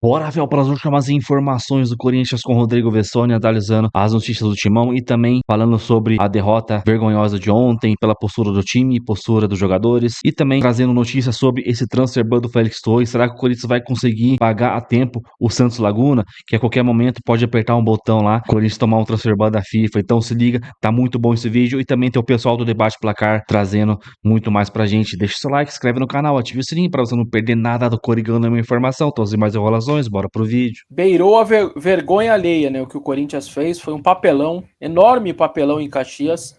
Bora, Rafael, para as últimas informações do Corinthians com Rodrigo Vessone, analisando as notícias do Timão e também falando sobre a derrota vergonhosa de ontem, pela postura do time, postura dos jogadores e também trazendo notícias sobre esse transfer ban do Félix Torres. Será que o Corinthians vai conseguir pagar a tempo o Santos Laguna, que a qualquer momento pode apertar um botão lá, o Corinthians tomar um transfer ban da FIFA? Então se liga, tá muito bom esse vídeo e também tem o pessoal do Debate Placar trazendo muito mais pra gente. Deixa seu like, se inscreve no canal, ative o sininho para você não perder nada do Corigão, nenhuma informação, todas as demais enrolações. Bora pro vídeo. Beirou a vergonha alheia, né? O que o Corinthians fez foi um papelão, enorme papelão em Caxias.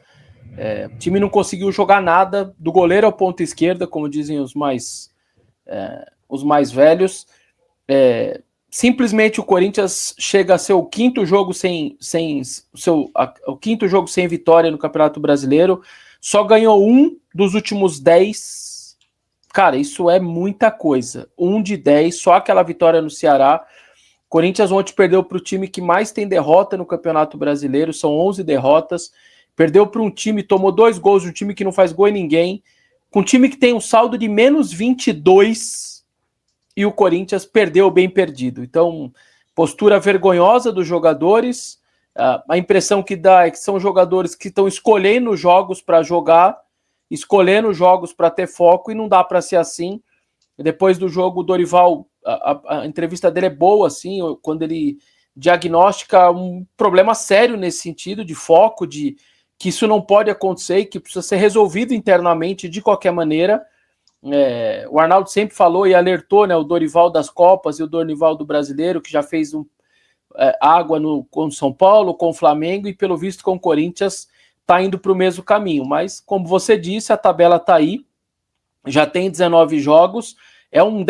O time não conseguiu jogar nada, do goleiro ao ponta esquerda, como dizem os mais velhos. Simplesmente o Corinthians chega a ser o quinto jogo o quinto jogo sem vitória no Campeonato Brasileiro. Só ganhou 1 dos últimos 10. Cara, isso é muita coisa. 1 de 10, só aquela vitória no Ceará. Corinthians ontem perdeu para o time que mais tem derrota no Campeonato Brasileiro, são 11 derrotas. Perdeu para um time, tomou 2 gols de um time que não faz gol em ninguém, com um time que tem um saldo de menos 22, e o Corinthians perdeu bem perdido. Então, postura vergonhosa dos jogadores. A impressão que dá é que são jogadores que estão escolhendo jogos para jogar, escolhendo jogos para ter foco, e não dá para ser assim. Depois do jogo, o Dorival, a entrevista dele é boa, assim, quando ele diagnostica um problema sério nesse sentido, de foco, de que isso não pode acontecer e que precisa ser resolvido internamente de qualquer maneira. O Arnaldo sempre falou e alertou, né, o Dorival das Copas e o Dorival do Brasileiro, que já fez água com o São Paulo, com o Flamengo, e pelo visto com o Corinthians está indo para o mesmo caminho. Mas, como você disse, a tabela está aí, já tem 19 jogos, é um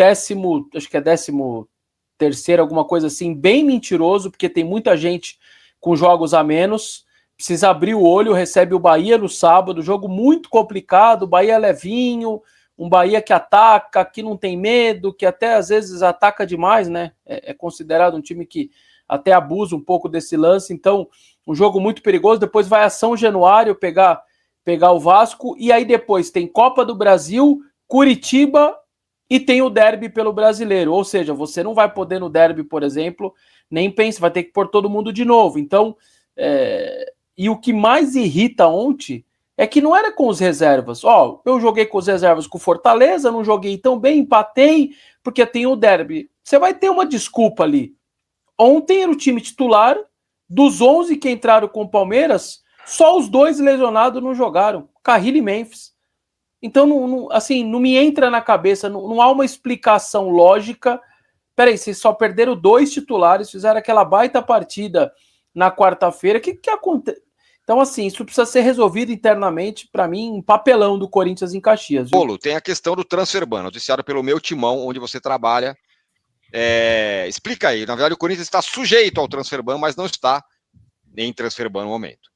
acho que é 13º, alguma coisa assim, bem mentiroso, porque tem muita gente com jogos a menos. Precisa abrir o olho, recebe o Bahia no sábado, jogo muito complicado, Bahia levinho, um Bahia que ataca, que não tem medo, que até às vezes ataca demais, né? É considerado um time que até abusa um pouco desse lance. Então, um jogo muito perigoso. Depois vai a São Januário pegar o Vasco, e aí depois tem Copa do Brasil, Curitiba, e tem o derby pelo Brasileiro. Ou seja, você não vai poder no derby, por exemplo, nem pensa, vai ter que pôr todo mundo de novo. Então, e o que mais irrita ontem é que não era com os reservas. Eu joguei com os reservas com Fortaleza, não joguei tão bem, empatei, porque tem o derby. Você vai ter uma desculpa ali. Ontem era o time titular, dos 11 que entraram com o Palmeiras, só os 2 lesionados não jogaram, Carrillo e Memphis. Então, não me entra na cabeça, não há uma explicação lógica. Peraí, vocês só perderam 2 titulares, fizeram aquela baita partida na quarta-feira, o que acontece? Então, assim, isso precisa ser resolvido internamente, para mim, um papelão do Corinthians em Caxias. Polo, tem a questão do transfer ban, noticiado pelo Meu Timão, onde você trabalha. Explica aí, na verdade o Corinthians está sujeito ao transfer ban, mas não está em transfer ban no momento.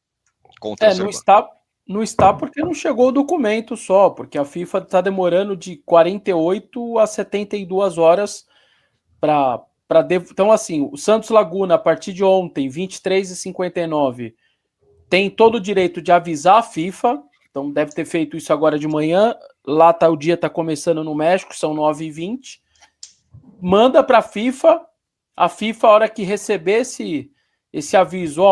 Não está porque não chegou o documento só, porque a FIFA está demorando de 48 a 72 horas para... Então, assim, o Santos Laguna, a partir de ontem, 23h59, tem todo o direito de avisar a FIFA, então deve ter feito isso agora de manhã, lá o dia está começando no México, são 9h20, manda para a FIFA, a hora que receber esse aviso,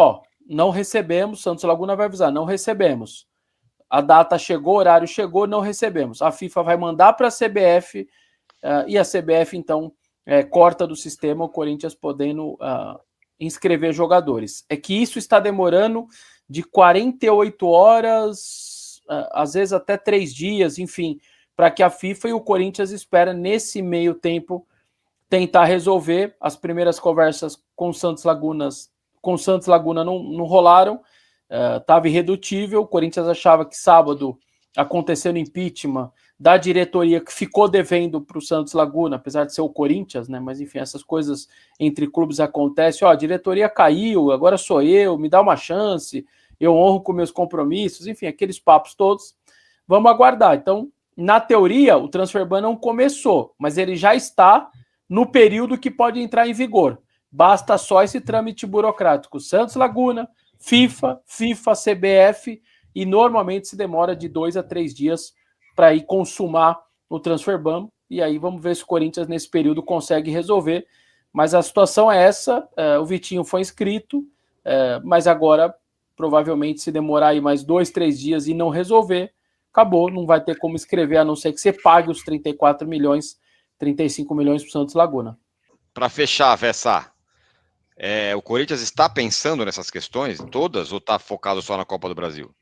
não recebemos, Santos Laguna vai avisar, não recebemos. A data chegou, o horário chegou, não recebemos. A FIFA vai mandar para a CBF, e a CBF, então, corta do sistema o Corinthians podendo inscrever jogadores. É que isso está demorando de 48 horas, às vezes até 3 dias, enfim, para que a FIFA e o Corinthians espera nesse meio tempo tentar resolver. As primeiras conversas com o Santos Laguna não rolaram, estava irredutível. O Corinthians achava que sábado aconteceu o impeachment da diretoria, que ficou devendo para o Santos Laguna, apesar de ser o Corinthians, né? Mas enfim, essas coisas entre clubes acontecem. A diretoria caiu, agora sou eu, me dá uma chance, eu honro com meus compromissos, enfim, aqueles papos todos. Vamos aguardar. Então, na teoria, o transfer ban não começou, mas ele já está no período que pode entrar em vigor. Basta só esse trâmite burocrático. Santos Laguna, FIFA, CBF, e normalmente se demora de 2 a 3 dias para ir consumar o transfer ban, e aí vamos ver se o Corinthians nesse período consegue resolver. Mas a situação é essa, o Vitinho foi inscrito, mas agora, provavelmente, se demorar aí mais 2, 3 dias e não resolver, acabou, não vai ter como escrever, a não ser que você pague os 34 milhões, 35 milhões para o Santos Laguna. Para fechar, Vessa, o Corinthians está pensando nessas questões todas ou está focado só na Copa do Brasil?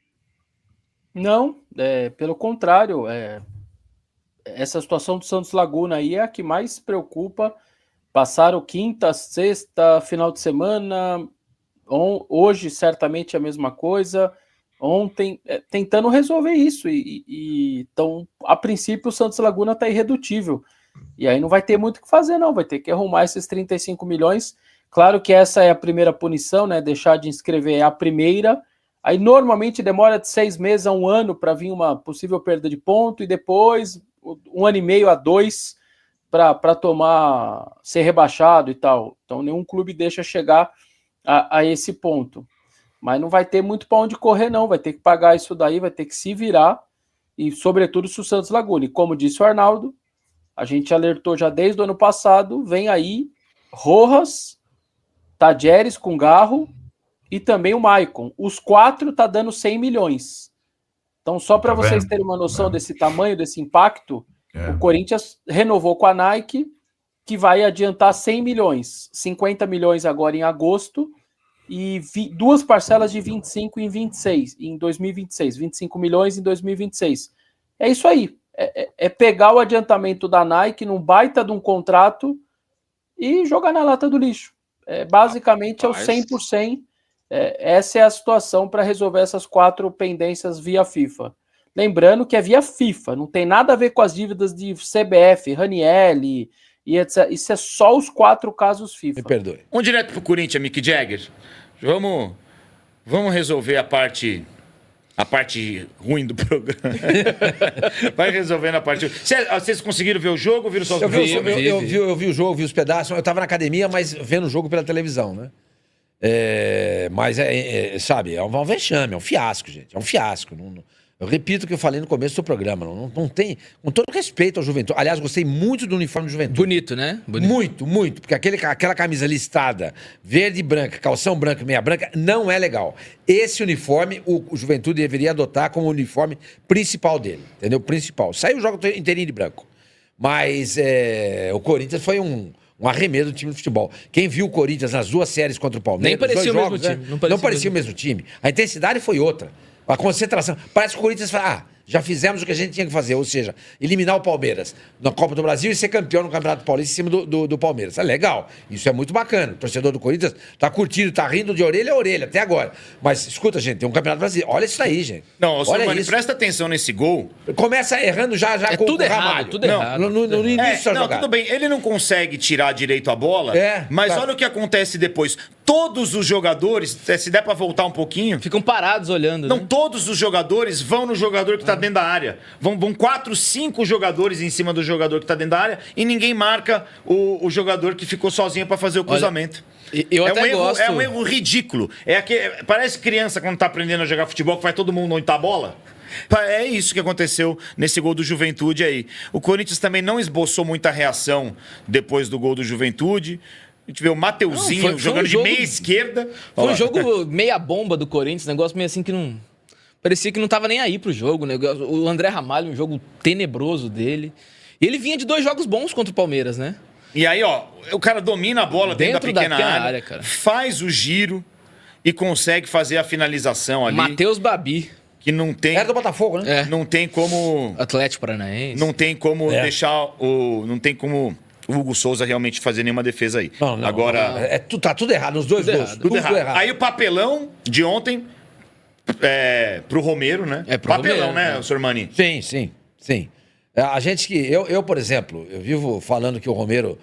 Não, pelo contrário, essa situação do Santos Laguna aí é a que mais preocupa. Passaram quinta, sexta, final de semana, hoje certamente a mesma coisa, ontem, tentando resolver isso. Então, a princípio, o Santos Laguna está irredutível. E aí não vai ter muito o que fazer, não. Vai ter que arrumar esses 35 milhões. Claro que essa é a primeira punição, né? Deixar de inscrever é a primeira. Aí normalmente demora de 6 meses a 1 ano para vir uma possível perda de ponto, e depois 1 ano e meio a 2 para ser rebaixado e tal. Então nenhum clube deixa chegar a esse ponto. Mas não vai ter muito para onde correr, não. Vai ter que pagar isso daí, vai ter que se virar. E sobretudo se o Santos Laguna. E como disse o Arnaldo, a gente alertou já desde o ano passado, vem aí Rojas, Tadjeres com Garro e também o Maicon. Os 4 tá dando 100 milhões. Então, só para vocês terem uma noção desse tamanho, desse impacto, o Corinthians renovou com a Nike, que vai adiantar 100 milhões, 50 milhões agora em agosto e 2 parcelas de 25 em 2026, 25 milhões em 2026. É isso aí. É pegar o adiantamento da Nike num baita de um contrato e jogar na lata do lixo. Basicamente é o 100%. Essa é a situação para resolver essas 4 pendências via FIFA. Lembrando que é via FIFA, não tem nada a ver com as dívidas de CBF, Raniel e etc. Isso é só os 4 casos FIFA. Me perdoe. Vamos direto pro Corinthians, Mick Jagger. Vamos resolver a parte ruim do programa. Vai resolvendo a parte. Vocês conseguiram ver o jogo? Viram só os Eu vi o jogo, vi os pedaços. Eu tava na academia, mas vendo o jogo pela televisão, né? Mas sabe, é um vexame, é um fiasco, gente. É um fiasco. Eu repito o que eu falei no começo do programa. Não tem. Com todo respeito ao Juventude. Aliás, gostei muito do uniforme do Juventude. Bonito, né? Bonito. Muito, muito. Porque aquela camisa listada, verde e branca, calção branco e meia branca, não é legal. Esse uniforme, o Juventude deveria adotar como uniforme principal dele. Entendeu? Principal. Saiu o jogo inteirinho de branco. Mas o Corinthians foi um arremedo do time de futebol. Quem viu o Corinthians nas 2 séries contra o Palmeiras... Nem parecia o mesmo time. Não parecia o mesmo time. A intensidade foi outra. A concentração. Parece que o Corinthians fala, já fizemos o que a gente tinha que fazer, ou seja, eliminar o Palmeiras na Copa do Brasil e ser campeão no Campeonato Paulista em cima do Palmeiras. É legal, isso é muito bacana. O torcedor do Corinthians tá curtindo, tá rindo de orelha a orelha até agora. Mas escuta, gente, tem um Campeonato Brasileiro. Olha isso aí, gente. Não, Sormani, presta atenção nesse gol. Começa errando já com tudo o errado, Ramalho. tudo errado. No início da jogada. Tudo bem, ele não consegue tirar direito a bola, mas olha o que acontece depois. Todos os jogadores, se der pra voltar um pouquinho... Ficam parados olhando, Não, né? todos os jogadores vão no jogador que tá dentro da área. Vão 4, 5 jogadores em cima do jogador que tá dentro da área e ninguém marca o jogador que ficou sozinho pra fazer o cruzamento. Eu até gosto. É um erro ridículo. Parece criança quando tá aprendendo a jogar futebol, que vai todo mundo onde tá a bola. É isso que aconteceu nesse gol do Juventude aí. O Corinthians também não esboçou muita reação depois do gol do Juventude. A gente vê o Mateuzinho jogando de meia esquerda. Foi um jogo meia bomba do Corinthians, negócio meio assim que não... Parecia que não tava nem aí pro jogo, né? O André Ramalho, um jogo tenebroso dele. E ele vinha de 2 jogos bons contra o Palmeiras, né? E aí, o cara domina a bola dentro da pequena área, cara. Faz o giro e consegue fazer a finalização ali. Matheus Babi. Que não tem... Era do Botafogo, né? Não tem como... Atlético Paranaense. Não tem como deixar o... Não tem como... O Hugo Souza realmente fazer nenhuma defesa aí. Não. Agora... Tá tudo errado, nos 2 gols. Tudo errado. Aí o papelão de ontem pro Romero, né? Pro papelão, Romero, né, Sormani? Sim. A gente que... Eu, por exemplo, eu vivo falando que o Romero,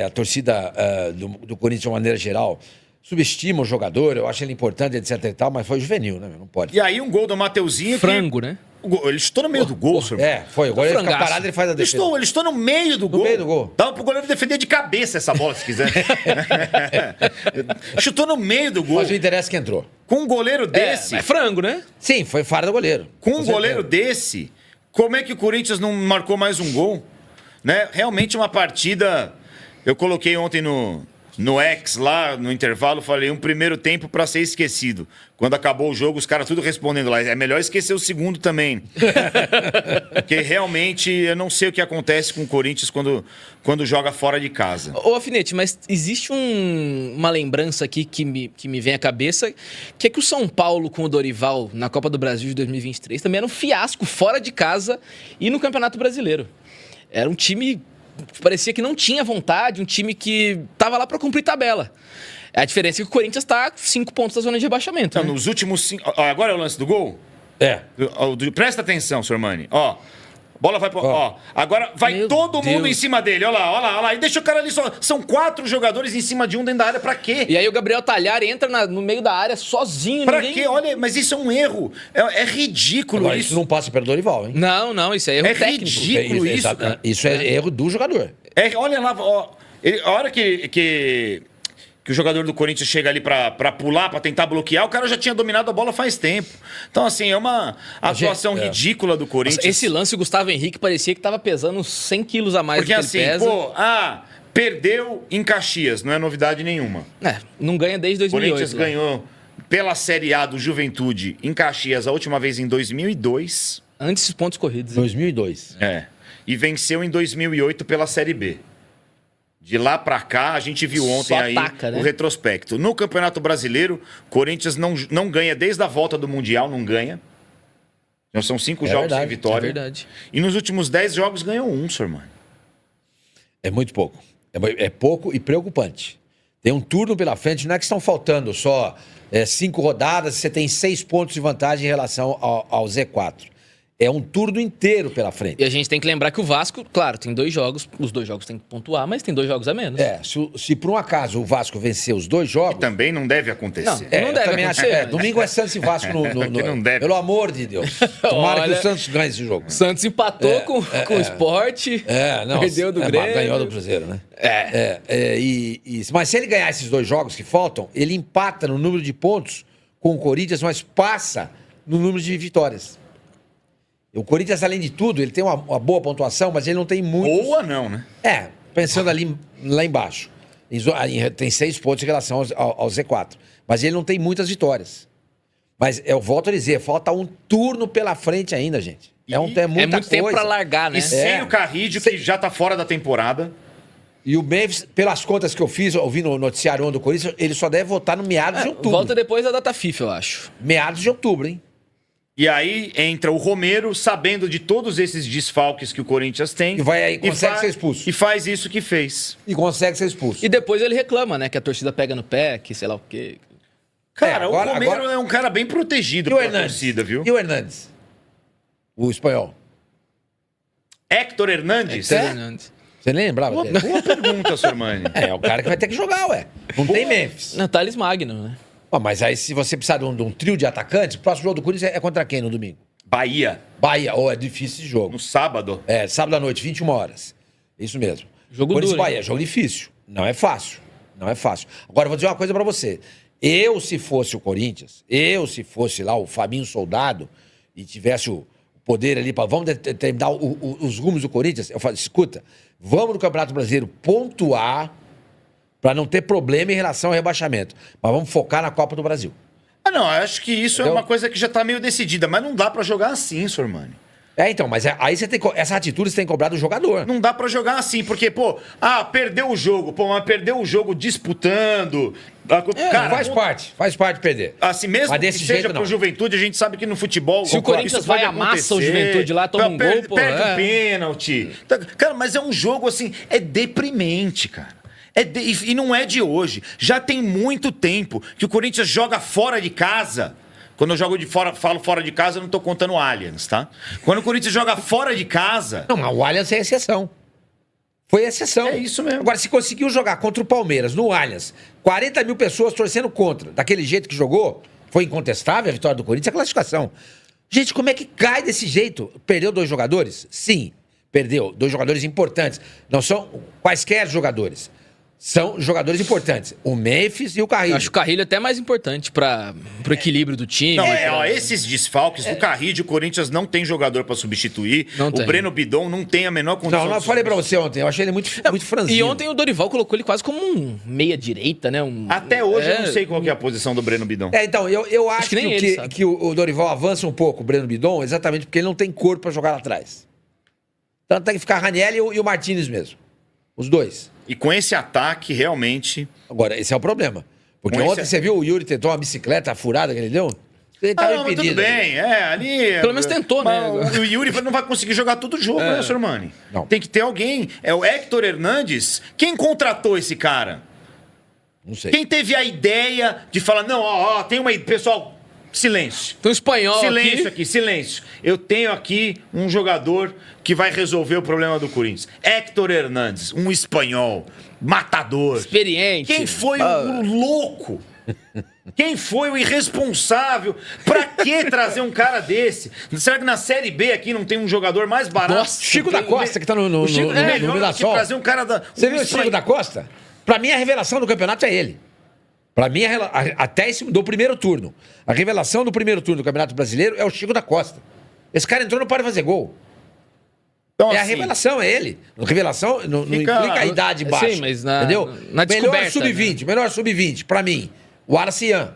a torcida do Corinthians de uma maneira geral, subestima o jogador, eu acho ele importante, etc e tal, mas foi juvenil, né? Não pode. E aí um gol do Mateuzinho... Frango, né? Ele estou no meio do gol, senhor. Foi. Agora ele fica parado e ele faz a defesa. Ele estou no meio do gol. No meio do gol. Dava pro goleiro defender de cabeça essa bola, se quiser. Chutou no meio do gol. Mas o interesse que entrou. Com um goleiro desse... É frango, né? Sim, foi fora do goleiro. Com um goleiro desse, como é que o Corinthians não marcou mais um gol? Né? Realmente uma partida Eu coloquei ontem no X, lá no intervalo, falei um primeiro tempo para ser esquecido. Quando acabou o jogo, os caras tudo respondendo lá. É melhor esquecer o segundo também. Porque realmente eu não sei o que acontece com o Corinthians quando joga fora de casa. Ô, Alfinete, mas existe uma lembrança aqui que me vem à cabeça, que é que o São Paulo com o Dorival na Copa do Brasil de 2023 também era um fiasco fora de casa e no Campeonato Brasileiro. Era um time que parecia que não tinha vontade, um time que tava lá para cumprir tabela. A diferença é que o Corinthians tá 5 pontos da zona de rebaixamento. Então, né? nos últimos 5... Agora é o lance do gol? Presta atenção, senhor Mani. Ó, bola vai pro... Ó, agora vai Meu todo mundo Deus. em cima dele. Olha lá. E deixa o cara ali só... São 4 jogadores em cima de um dentro da área. Pra quê? E aí o Gabriel Talhar entra no meio da área sozinho. Pra ninguém... quê? Olha, mas isso é um erro. É ridículo Agora, isso. isso não passa pelo Dorival, hein? Não, isso é erro É técnico. ridículo isso, cara. Isso é erro do jogador. Olha lá, ó. A hora que o jogador do Corinthians chega ali pra pular, pra tentar bloquear, o cara já tinha dominado a bola faz tempo. Então, assim, é uma atuação ridícula do Corinthians. Esse lance, o Gustavo Henrique parecia que tava pesando uns 100 quilos a mais Porque do que assim, ele pesa. Perdeu em Caxias, não é novidade nenhuma. Não ganha desde O 2008. Corinthians lá. ganhou pela Série A do Juventude em Caxias a última vez em 2002. Antes dos pontos corridos. 2002. E venceu em 2008 pela Série B. De lá pra cá, a gente viu ontem Só aí ataca, né? o retrospecto. No Campeonato Brasileiro, Corinthians não ganha desde a volta do Mundial, não ganha. Então são 5 jogos verdade, sem vitória. É verdade. E nos últimos 10 jogos ganhou 1, senhor mano. É muito pouco. É pouco e preocupante. Tem um turno pela frente, não é que estão faltando só 5 rodadas, você tem 6 pontos de vantagem em relação ao Z4. É um turno inteiro pela frente. E a gente tem que lembrar que o Vasco, claro, tem 2 jogos, os 2 jogos tem que pontuar, mas tem 2 jogos a menos. Se por um acaso o Vasco vencer os 2 jogos... Também não deve acontecer. Não eu deve também acontecer, acho, mas- domingo é Santos e Vasco Que não deve. Pelo amor de Deus. Tomara que Olha, o Santos ganhe esse jogo. Santos empatou com o Sport, perdeu do Grêmio. Ganhou do Cruzeiro, né? Mas se ele ganhar esses 2 jogos que faltam, ele empata no número de pontos com o Corinthians, mas passa no número de vitórias. O Corinthians, além de tudo, ele tem uma boa pontuação, mas ele não tem muito. Boa não, né? Pensando ali lá embaixo. Tem 6 pontos em relação ao Z4. Mas ele não tem muitas vitórias. Mas eu volto a dizer, falta um turno pela frente ainda, gente. É muita É muito coisa. tempo pra largar, né? E sem o Carrídio, que já tá fora da temporada. E o Memphis, pelas contas que eu fiz, ouvi no noticiário do Corinthians, ele só deve votar no meados de outubro. Volta depois da data FIFA, eu acho. Meados de outubro, hein? E aí entra o Romero, sabendo de todos esses desfalques que o Corinthians tem. E vai aí, consegue ser expulso. E faz isso que fez. E consegue ser expulso. E depois ele reclama, né? Que a torcida pega no pé, que sei lá o quê. Cara, agora- o Romero agora- é um cara bem protegido E o pela Hernandes? torcida, viu? E o Hernandes? O espanhol. Héctor Hernandes? Hector Hernandes. Você nem lembrava dele? Boa pergunta, Sormani. É o cara que vai ter que jogar, ué. Não tem Memphis. Não, Thales Magno, né? Mas aí, se você precisar de um trio de atacantes, o próximo jogo do Corinthians é contra quem no domingo? Bahia, Bahia. É difícil esse jogo. no sábado. Sábado à noite, 21 horas. Isso mesmo. Jogo Corinthians duro, Bahia, jogo difícil. Não é fácil. Não é fácil. Agora, eu vou dizer uma coisa pra você. Eu, se fosse o Corinthians, se fosse lá o Fabinho Soldado e tivesse o poder ali para vamos determinar os rumos do Corinthians, eu falo, escuta, vamos no Campeonato Brasileiro pontuar para não ter problema em relação ao rebaixamento. Mas vamos focar na Copa do Brasil. Ah, não, eu acho que isso Entendeu? é uma coisa que já tá meio decidida, mas não dá pra jogar assim, Sormani. Então, mas aí você tem essa atitude você tem que cobrar do jogador. Não dá pra jogar assim, porque, perdeu o jogo, mas perdeu o jogo disputando. Cara, Faz parte perder. assim, mesmo Mas que desse seja jeito, pro não. Juventude, a gente sabe que no futebol... Se o Corinthians isso pode vai, amassa o acontecer. Juventude lá, toma um gol, pô, Perde é. um pênalti. Cara, mas é um jogo, assim, é deprimente, cara. E não é de hoje. Já tem muito tempo que o Corinthians joga fora de casa. Quando eu jogo falo fora de casa, eu não tô contando o Allianz, tá? Quando o Corinthians joga fora de casa... Não, mas o Allianz é exceção. Foi exceção. É isso mesmo. Agora, se conseguiu jogar contra o Palmeiras, no Allianz, 40 mil pessoas torcendo contra, daquele jeito que jogou, foi incontestável a vitória do Corinthians, a classificação. Gente, como é que cai desse jeito? Perdeu 2 jogadores? Sim, perdeu. 2 jogadores importantes. Não são quaisquer jogadores. são jogadores importantes. O Memphis e o Carrilho. Eu acho o Carrilho até mais importante para o equilíbrio do time. Não, esses desfalques do Carrilho, o Corinthians não tem jogador pra substituir. Não o tem. Breno Bidon não tem a menor condição. Não, eu falei pra você ontem, eu achei ele muito franzino. E ontem o Dorival colocou ele quase como um meia-direita, né? Até hoje eu não sei qual que é a posição do Breno Bidon. Então, eu acho que nem ele sabe. que o Dorival avança um pouco, o Breno Bidon, exatamente porque ele não tem corpo pra jogar lá atrás. Então tem que ficar Ranieri e o Martínez mesmo. Os dois. E com esse ataque, realmente... Agora, esse é o problema. Porque Com ontem esse- você viu o Yuri tentou uma bicicleta furada que ele deu? Ele tava Não, mas impedido. tudo bem, ali... Pelo menos tentou, né? Mas o Yuri não vai conseguir jogar todo o jogo, né, Sormani? Não. Tem que ter alguém. É o Héctor Hernandes. Quem contratou esse cara? Não sei. Quem teve a ideia de falar, não, tem uma... Pessoal, silêncio. Tem um espanhol Silêncio aqui, silêncio. Eu tenho aqui um jogador que vai resolver o problema do Corinthians. Héctor Hernandes, um espanhol, matador. experiente. Quem foi o louco? Quem foi o irresponsável? Pra que trazer um cara desse? Será que na Série B aqui não tem um jogador mais barato? Nossa, Chico da Costa, que tá no O Chico é melhor do que Mirassol. trazer um cara da... Você viu o Chico da Costa? Pra mim, a revelação do campeonato é ele. Pra mim, até do primeiro turno. A revelação do primeiro turno do Campeonato Brasileiro é o Chico da Costa. Esse cara entrou e não pode fazer gol. Então, É a assim, revelação, é ele. Revelação não Fica- implica a idade baixa. Sim, mas na entendeu? descoberta, Melhor sub-20, pra mim. O Aracian.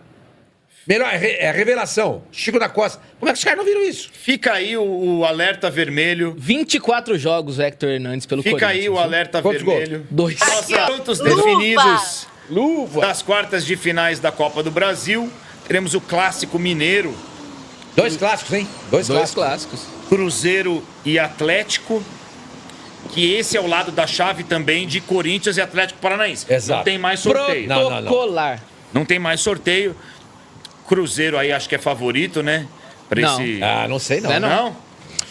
Melhor, é a revelação. Chico da Costa. Como é que os caras não viram isso? Fica aí o alerta vermelho. 24 jogos, Hector Hernandes, pelo Fica Corinthians. aí o alerta Quantos vermelho. 2. Nossa, pontos Luva! definidos Luva. das quartas de finais da Copa do Brasil. Teremos o clássico mineiro, 2 clássicos, hein? 2 2 clássicos. clássicos. Cruzeiro e Atlético. Que esse é o lado da chave também de Corinthians e Atlético Paranaense. Exato. Não tem mais sorteio. Não. Protocolar. Não tem mais sorteio. Cruzeiro aí acho que é favorito, né? Pra Não. esse... Ah, não sei não. Não é não. Não? Não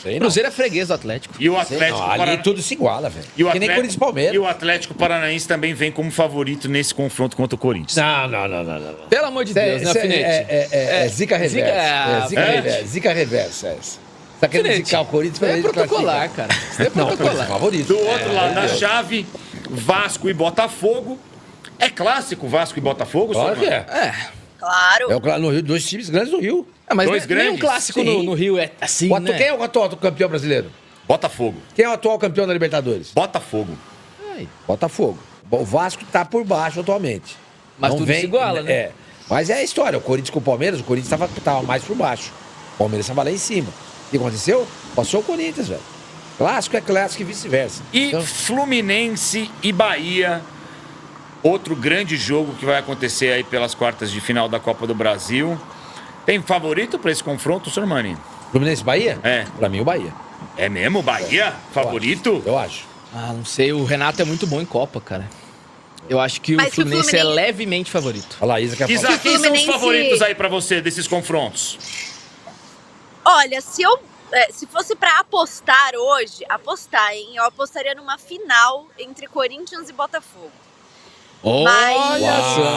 sei não. Cruzeiro é freguês do Atlético. E o Sei Atlético não. Ali Paranaense... tudo se iguala, velho. E o Que nem Corinthians e Palmeiras. E o Atlético Paranaense também vem como favorito nesse confronto contra o Corinthians. Não. Pelo amor de Deus, né, Alfinete? É zica reversa. Zica- Zica reversa, essa. Tá querendo Alfinete, zicar o Corinthians pra é ele protocolar, classificar. cara. Isso é Não, protocolar. favorito. Do outro lado da Deus. chave, Vasco e Botafogo. É clássico Vasco e Botafogo? Claro que Sormani? é. Claro. É o no Rio, 2 times grandes do Rio. Mas Dois nem um grandes? clássico no Rio é assim, Quem né? é o atual campeão brasileiro? Botafogo. Quem é o atual campeão da Libertadores? Botafogo. Botafogo. O Vasco tá por baixo atualmente. Mas tudo se iguala, né? É. Mas é a história. O Corinthians com o Palmeiras, o Corinthians tava mais por baixo. O Palmeiras tava lá em cima. O que aconteceu? Passou o Corinthians, velho. Clássico é clássico e vice-versa. E Então, Fluminense e Bahia. Outro grande jogo que vai acontecer aí pelas quartas de final da Copa do Brasil. Tem favorito para esse confronto, Sormani? Fluminense e Bahia? É. Pra mim, o Bahia. É mesmo? Bahia? Favorito? Eu acho. Ah, não sei. O Renato é muito bom em Copa, cara. Eu acho que Mas o se o Fluminense é Fluminense- levemente favorito. A Laísa quer falar. Isa, quem são os Fluminense- favoritos aí para você desses confrontos? Olha, se fosse pra apostar hoje, hein? Eu apostaria numa final entre Corinthians e Botafogo. Mas- Olha só.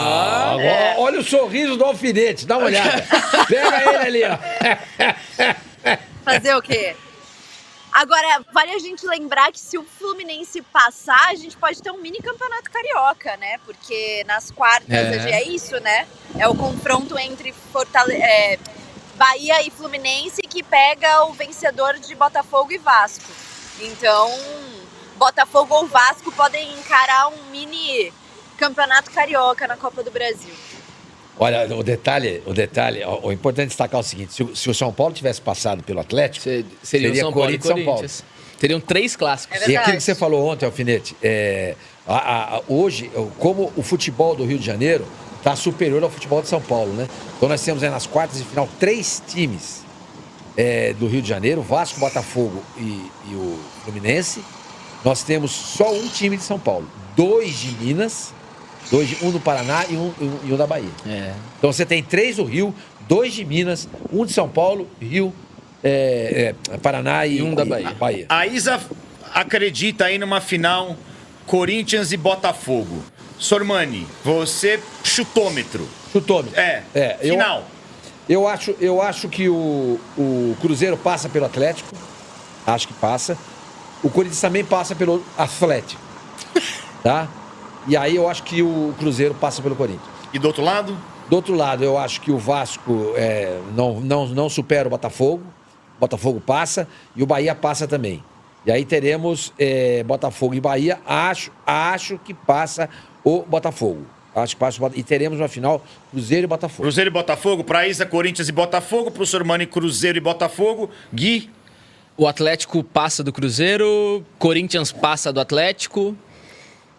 Agora, olha o sorriso do alfinete, dá uma olhada. Pega ele ali, ó. Fazer o quê? Agora, vale a gente lembrar que se o Fluminense passar, a gente pode ter um mini campeonato carioca, né? Porque nas quartas é isso, né? É o confronto entre Bahia e Fluminense que pega o vencedor de Botafogo e Vasco. Então, Botafogo ou Vasco podem encarar um mini campeonato carioca na Copa do Brasil. Olha, o detalhe, o importante é destacar o seguinte: se o São Paulo tivesse passado pelo Atlético, Seria o São Paulo e Corinthians e São Paulo. Corinthians. Teriam 3 clássicos. É E verdade. aquilo que você falou ontem, Alfinete, hoje, como o futebol do Rio de Janeiro está superior ao futebol de São Paulo, né? Então nós temos aí nas quartas de final 3 times do Rio de Janeiro, Vasco, Botafogo e o Fluminense. Nós temos só um time de São Paulo, 2 de Minas, um do Paraná e um da Bahia. É. Então você tem 3 do Rio, 2 de Minas, um de São Paulo, Rio, Paraná e um da Bahia. A Isa acredita aí numa final Corinthians e Botafogo. Sormani, você chutômetro. Chutômetro. Final. Eu acho que o Cruzeiro passa pelo Atlético. Acho que passa. O Corinthians também passa pelo Atlético. Tá? E aí eu acho que o Cruzeiro passa pelo Corinthians. E do outro lado? Do outro lado, eu acho que o Vasco não supera o Botafogo. O Botafogo passa e o Bahia passa também. E aí teremos Botafogo e Bahia. Acho que passa o Botafogo. Acho que passa e teremos uma final Cruzeiro e Botafogo. Cruzeiro e Botafogo. Para Isa, Corinthians e Botafogo. Para o Sormani, Cruzeiro e Botafogo. Gui? O Atlético passa do Cruzeiro, Corinthians passa do Atlético,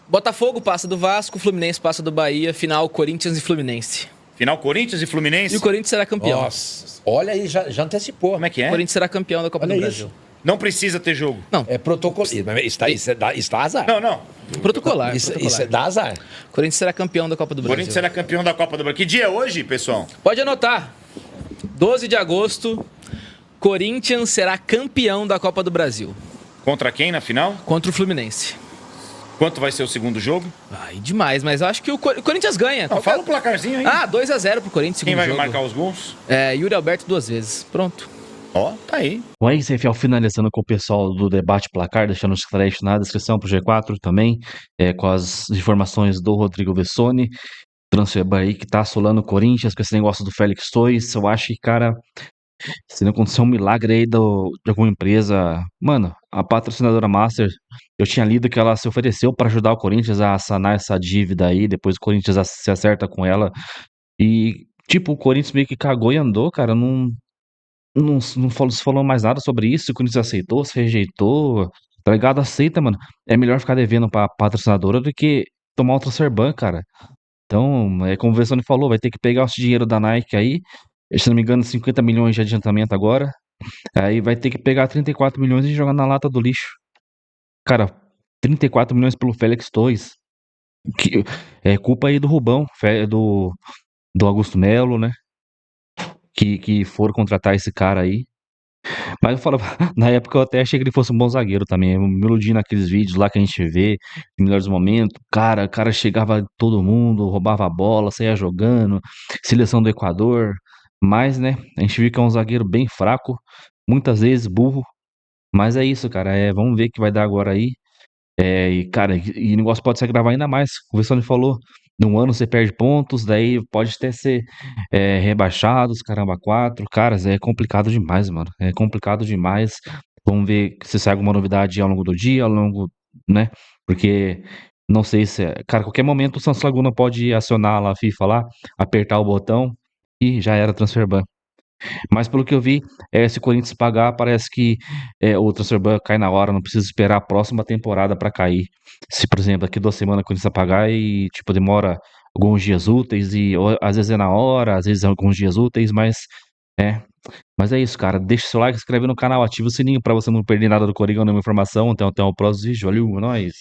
Botafogo passa do Vasco, Fluminense passa do Bahia, final Corinthians e Fluminense. Final Corinthians e Fluminense? E o Corinthians será campeão. Nossa, olha aí, já antecipou. Como é que é? O Corinthians será campeão da Copa Olha do isso. Brasil. Não precisa ter jogo. Não, É protocolismo. Está azar. Não. protocolar. Isso protocolar. dá azar. O Corinthians será campeão da Copa do O Brasil. Corinthians será campeão da Copa do Brasil. Que dia é hoje, pessoal? Pode anotar. 12 de agosto, Corinthians será campeão da Copa do Brasil. Contra quem na final? Contra o Fluminense. Quanto vai ser o segundo jogo? Ai, demais, mas eu acho que o Corinthians ganha. Não, fala o placarzinho aí. 2-0 pro Corinthians, Quem segundo vai jogo. marcar os gols? Yuri Alberto 2 vezes. Pronto. Ó, tá aí. O RCFL finalizando com o pessoal do debate placar, deixando os créditos na descrição pro G4 também, com as informações do Rodrigo Vessone, transfer aí que tá assolando o Corinthians, com esse negócio do Félix Tois. Eu acho que, cara, se não acontecer um milagre aí de alguma empresa. Mano, a patrocinadora Master, eu tinha lido que ela se ofereceu para ajudar o Corinthians a sanar essa dívida aí, depois o Corinthians se acerta com ela. E, tipo, o Corinthians meio que cagou e andou, cara. Não falou mais nada sobre isso. O Corinthians aceitou, se rejeitou. Tá ligado? Aceita, mano. É melhor ficar devendo pra patrocinadora do que tomar o transfer ban, cara. Então, como o Vessone falou, vai ter que pegar esse dinheiro da Nike aí. Se não me engano, 50 milhões de adiantamento agora. Aí vai ter que pegar 34 milhões e jogar na lata do lixo. Cara, 34 milhões pelo Félix Tois. Que é culpa aí do Rubão, do Augusto Melo, né? Que foram contratar esse cara aí. Mas eu falo, na época eu até achei que ele fosse um bom zagueiro também. Eu me iludi naqueles vídeos lá que a gente vê, em melhores momentos. O cara chegava em todo mundo, roubava a bola, saía jogando. Seleção do Equador. Mas, né, a gente viu que é um zagueiro bem fraco, muitas vezes burro. Mas é isso, cara. Vamos ver o que vai dar agora aí. E, cara, o negócio pode se agravar ainda mais. O Vessone falou, num ano você perde pontos, daí pode até ser rebaixados, caramba, 4. Caras, é complicado demais, mano. É complicado demais. Vamos ver se sai alguma novidade ao longo do dia, ao longo, né? Porque não sei se... Cara, qualquer momento o Santos Laguna pode acionar lá a FIFA lá, apertar o botão e já era transfer ban. Mas pelo que eu vi, se o Corinthians pagar, parece que o transfer ban cai na hora, não precisa esperar a próxima temporada para cair. Se, por exemplo, daqui 2 semanas o Corinthians pagar e, tipo, demora alguns dias úteis, ou às vezes é na hora, às vezes é alguns dias úteis, mas é isso, cara. Deixa o seu like, se inscreve no canal, ativa o sininho para você não perder nada do Coringão, nenhuma informação. Até o próximo vídeo. Valeu, é nóis!